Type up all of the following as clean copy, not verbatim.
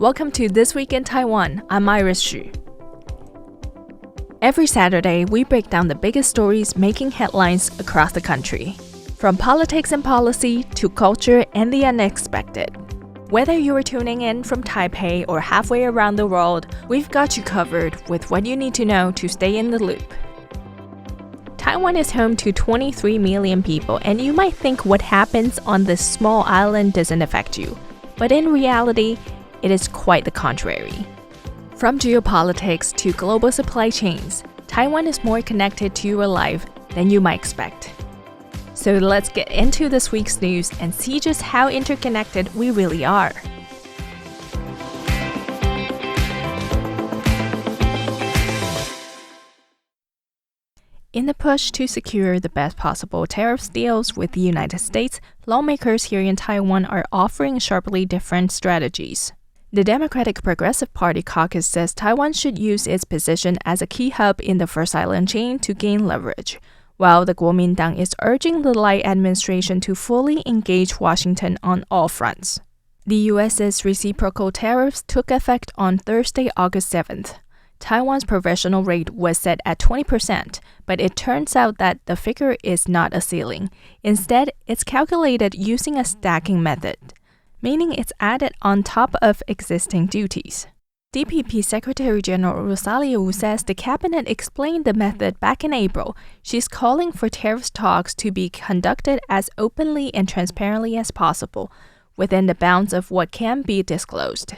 Welcome to This Week in Taiwan. I'm Iris Xu. Every Saturday, we break down the biggest stories making headlines across the country. From politics and policy to culture and the unexpected. Whether you are tuning in from Taipei or halfway around the world, we've got you covered with what you need to know to stay in the loop. Taiwan is home to 23 million people, and you might think what happens on this small island doesn't affect you. But in reality, it is quite the contrary. From geopolitics to global supply chains, Taiwan is more connected to your life than you might expect. So let's get into this week's news and see just how interconnected we really are. In the push to secure the best possible tariff deals with the United States, lawmakers here in Taiwan are offering sharply different strategies. The Democratic Progressive Party caucus says Taiwan should use its position as a key hub in the First Island chain to gain leverage, while the Kuomintang is urging the Lai administration to fully engage Washington on all fronts. The U.S.'s reciprocal tariffs took effect on Thursday, August 7th. Taiwan's provisional rate was set at 20%, but it turns out that the figure is not a ceiling. Instead, it's calculated using a stacking method, meaning it's added on top of existing duties. DPP Secretary General Rosalia Wu says the cabinet explained the method back in April. She's calling for tariff talks to be conducted as openly and transparently as possible, within the bounds of what can be disclosed.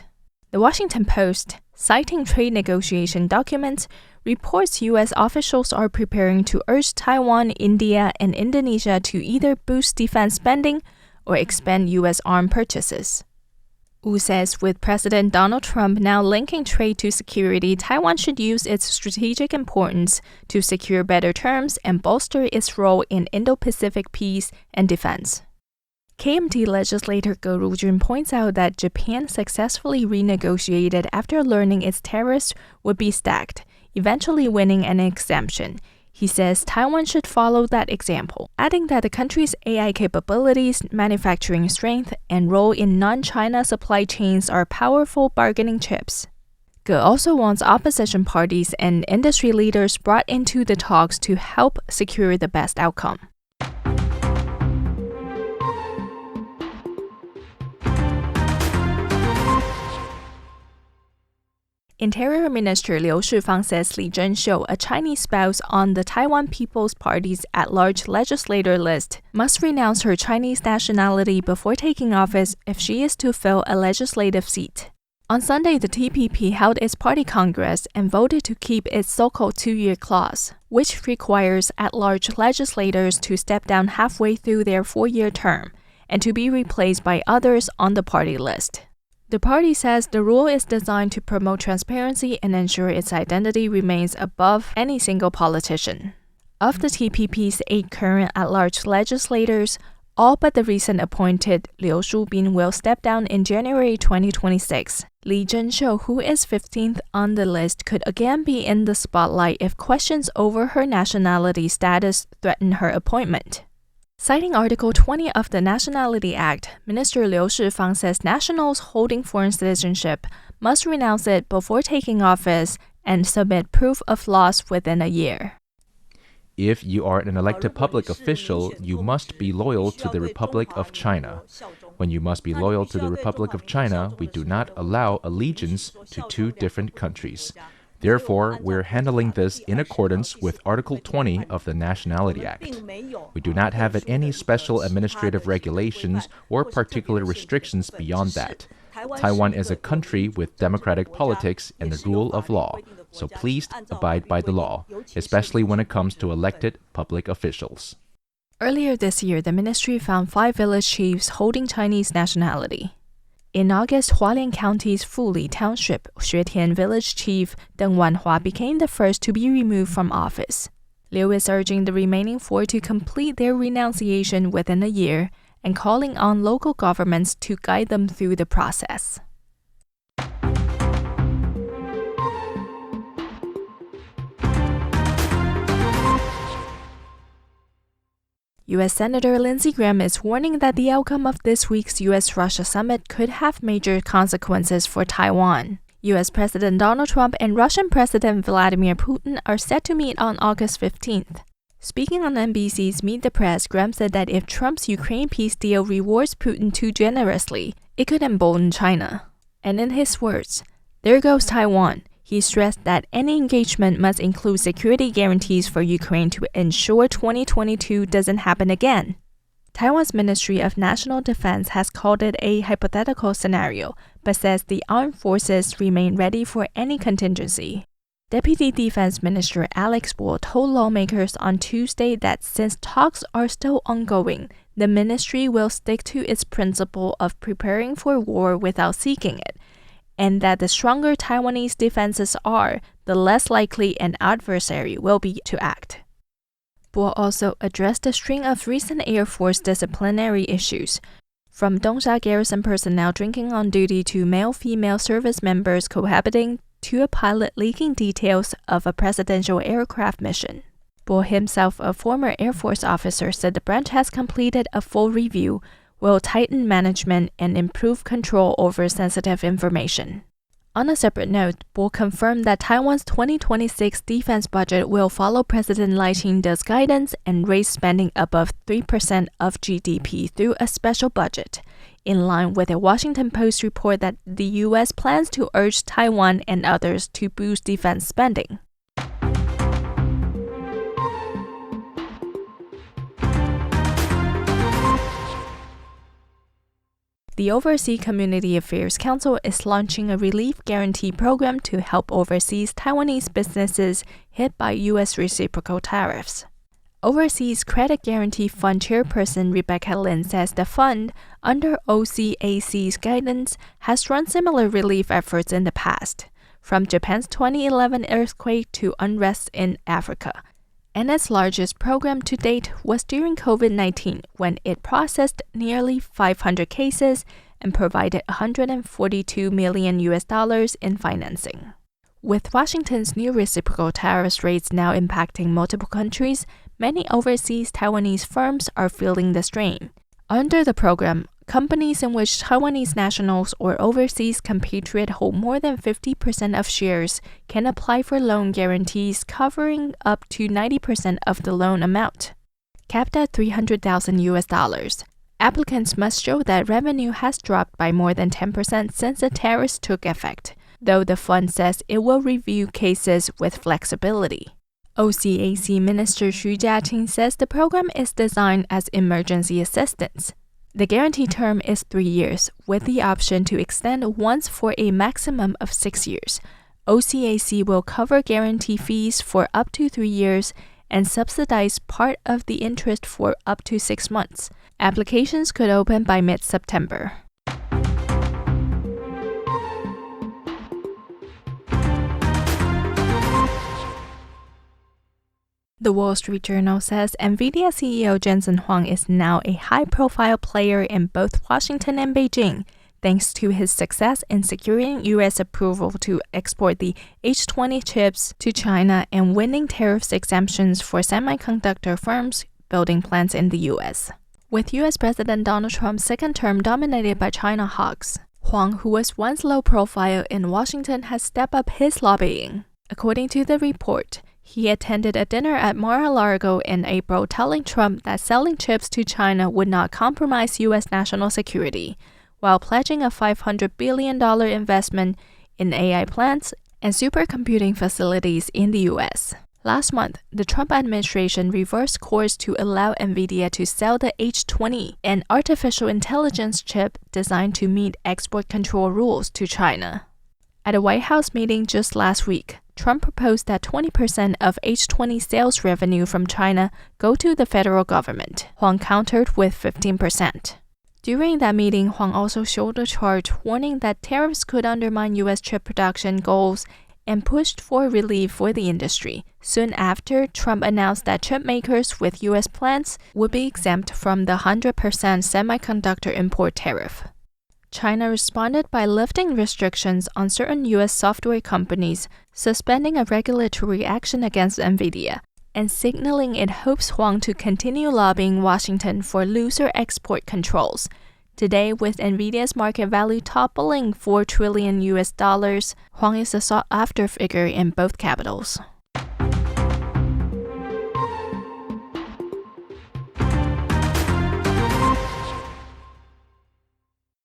The Washington Post, citing trade negotiation documents, reports U.S. officials are preparing to urge Taiwan, India, and Indonesia to either boost defense spending or expand U.S. arms purchases. Wu says with President Donald Trump now linking trade to security, Taiwan should use its strategic importance to secure better terms and bolster its role in Indo-Pacific peace and defense. KMT legislator Ge Rujun points out that Japan successfully renegotiated after learning its tariffs would be stacked, eventually winning an exemption. He says Taiwan should follow that example, adding that the country's AI capabilities, manufacturing strength, and role in non-China supply chains are powerful bargaining chips. Ge also wants opposition parties and industry leaders brought into the talks to help secure the best outcome. Interior Minister Liu Shifang says Li Zhenxiu, a Chinese spouse on the Taiwan People's Party's at-large legislator list, must renounce her Chinese nationality before taking office if she is to fill a legislative seat. On Sunday, the DPP held its party congress and voted to keep its so-called two-year clause, which requires at-large legislators to step down halfway through their four-year term and to be replaced by others on the party list. The party says the rule is designed to promote transparency and ensure its identity remains above any single politician. Of the TPP's 8 current at-large legislators, all but the recent appointed Liu Shubin will step down in January 2026. Li Zhenxiu, who is 15th on the list, could again be in the spotlight if questions over her nationality status threaten her appointment. Citing Article 20 of the Nationality Act, Minister Liu Shifang says nationals holding foreign citizenship must renounce it before taking office and submit proof of loss within a year. If you are an elected public official, you must be loyal to the Republic of China. When you must be loyal to the Republic of China, we do not allow allegiance to two different countries. Therefore, we're handling this in accordance with Article 20 of the Nationality Act. We do not have any special administrative regulations or particular restrictions beyond that. Taiwan is a country with democratic politics and the rule of law, so please abide by the law, especially when it comes to elected public officials. Earlier this year, the ministry found 5 village chiefs holding Chinese nationality. In August, Hualien County's Fuli Township Xuetian Village Chief Deng Wanhua became the first to be removed from office. Liu is urging the remaining 4 to complete their renunciation within a year and calling on local governments to guide them through the process. U.S. Senator Lindsey Graham is warning that the outcome of this week's U.S. Russia summit could have major consequences for Taiwan. U.S. President Donald Trump and Russian President Vladimir Putin are set to meet on August 15th. Speaking on NBC's Meet the Press, Graham said that if Trump's Ukraine peace deal rewards Putin too generously, it could embolden China. And in his words, "There goes Taiwan." He stressed that any engagement must include security guarantees for Ukraine to ensure 2022 doesn't happen again. Taiwan's Ministry of National Defense has called it a hypothetical scenario, but says the armed forces remain ready for any contingency. Deputy Defense Minister Alex Bo told lawmakers on Tuesday that since talks are still ongoing, the ministry will stick to its principle of preparing for war without seeking it, and that the stronger Taiwanese defenses are, the less likely an adversary will be to act. Bo also addressed a string of recent Air Force disciplinary issues, from Dongsha garrison personnel drinking on duty to male-female service members cohabiting to a pilot leaking details of a presidential aircraft mission. Bo, himself a former Air Force officer, said the branch has completed a full review, will tighten management and improve control over sensitive information. On a separate note, Bo confirmed that Taiwan's 2026 defense budget will follow President Lai Ching-te's guidance and raise spending above 3% of GDP through a special budget, in line with a Washington Post report that the U.S. plans to urge Taiwan and others to boost defense spending. The Overseas Community Affairs Council is launching a relief guarantee program to help overseas Taiwanese businesses hit by U.S. reciprocal tariffs. Overseas Credit Guarantee Fund chairperson Rebecca Lin says the fund, under OCAC's guidance, has run similar relief efforts in the past, from Japan's 2011 earthquake to unrest in Africa. And its largest program to date was during COVID-19, when it processed nearly 500 cases and provided $142 million in financing. With Washington's new reciprocal tariffs rates now impacting multiple countries, many overseas Taiwanese firms are feeling the strain. Under the program, companies in which Taiwanese nationals or overseas compatriot hold more than 50% of shares can apply for loan guarantees covering up to 90% of the loan amount, capped at $300,000. Applicants must show that revenue has dropped by more than 10% since the tariffs took effect, though the fund says it will review cases with flexibility. OCAC Minister Xu Jiaqing says the program is designed as emergency assistance. The guarantee term is 3 years, with the option to extend once for a maximum of 6 years. OCAC will cover guarantee fees for up to 3 years and subsidize part of the interest for up to 6 months. Applications could open by mid-September. The Wall Street Journal says Nvidia CEO Jensen Huang is now a high-profile player in both Washington and Beijing, thanks to his success in securing U.S. approval to export the H20 chips to China and winning tariffs exemptions for semiconductor firms building plants in the U.S. With U.S. President Donald Trump's second term dominated by China hawks, Huang, who was once low-profile in Washington, has stepped up his lobbying. According to the report, he attended a dinner at Mar-a-Lago in April telling Trump that selling chips to China would not compromise U.S. national security, while pledging a $500 billion investment in AI plants and supercomputing facilities in the U.S. Last month, the Trump administration reversed course to allow Nvidia to sell the H20, an artificial intelligence chip designed to meet export control rules, to China. At a White House meeting just last week, Trump proposed that 20% of H20 sales revenue from China go to the federal government. Huang countered with 15%. During that meeting, Huang also showed a chart warning that tariffs could undermine U.S. chip production goals and pushed for relief for the industry. Soon after, Trump announced that chip makers with U.S. plants would be exempt from the 100% semiconductor import tariff. China responded by lifting restrictions on certain U.S. software companies, suspending a regulatory action against Nvidia, and signaling it hopes Huang to continue lobbying Washington for looser export controls. Today, with Nvidia's market value toppling $4 trillion, Huang is a sought-after figure in both capitals.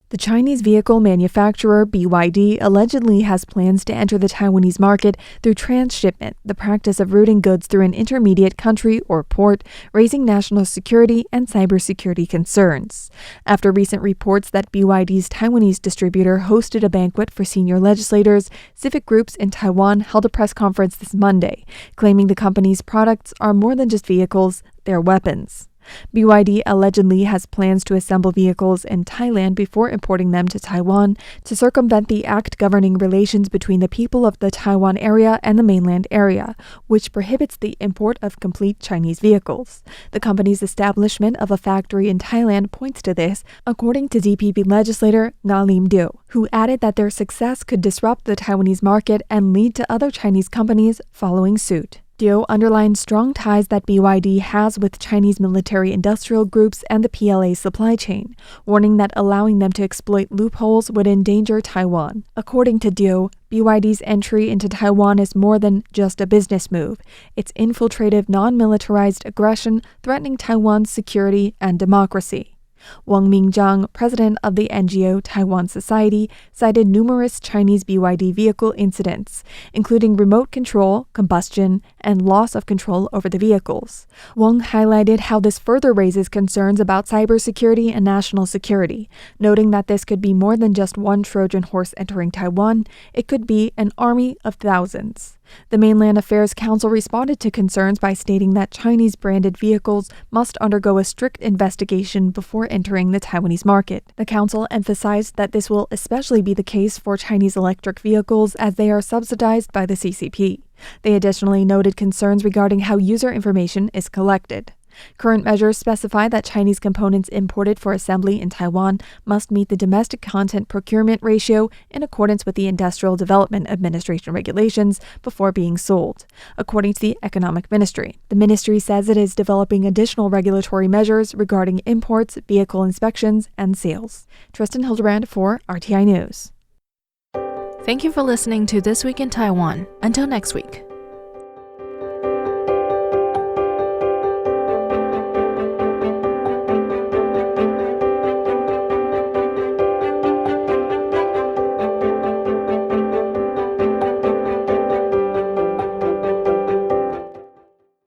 The Chinese vehicle manufacturer BYD allegedly has plans to enter the Taiwanese market through transshipment, the practice of routing goods through an intermediate country or port, raising national security and cybersecurity concerns. After recent reports that BYD's Taiwanese distributor hosted a banquet for senior legislators, civic groups in Taiwan held a press conference this Monday, claiming the company's products are more than just vehicles, they're weapons. BYD allegedly has plans to assemble vehicles in Thailand before importing them to Taiwan to circumvent the act governing relations between the people of the Taiwan area and the mainland area, which prohibits the import of complete Chinese vehicles. The company's establishment of a factory in Thailand points to this, according to DPP legislator Nga Do, who added that their success could disrupt the Taiwanese market and lead to other Chinese companies following suit. Do underlined strong ties that BYD has with Chinese military-industrial groups and the PLA supply chain, warning that allowing them to exploit loopholes would endanger Taiwan. According to Do, BYD's entry into Taiwan is more than just a business move. It's infiltrative, non-militarized aggression threatening Taiwan's security and democracy. Wang Mingzhang, president of the NGO Taiwan Society, cited numerous Chinese BYD vehicle incidents, including remote control, combustion, and loss of control over the vehicles. Wang highlighted how this further raises concerns about cybersecurity and national security, noting that this could be more than just one Trojan horse entering Taiwan. It could be an army of thousands. The Mainland Affairs Council responded to concerns by stating that Chinese-branded vehicles must undergo a strict investigation before entering the Taiwanese market. The council emphasized that this will especially be the case for Chinese electric vehicles as they are subsidized by the CCP. They additionally noted concerns regarding how user information is collected. Current measures specify that Chinese components imported for assembly in Taiwan must meet the domestic content procurement ratio in accordance with the Industrial Development Administration regulations before being sold, according to the Economic Ministry. The ministry says it is developing additional regulatory measures regarding imports, vehicle inspections, and sales. Tristan Hildebrand for RTI News. Thank you for listening to This Week in Taiwan. Until next week.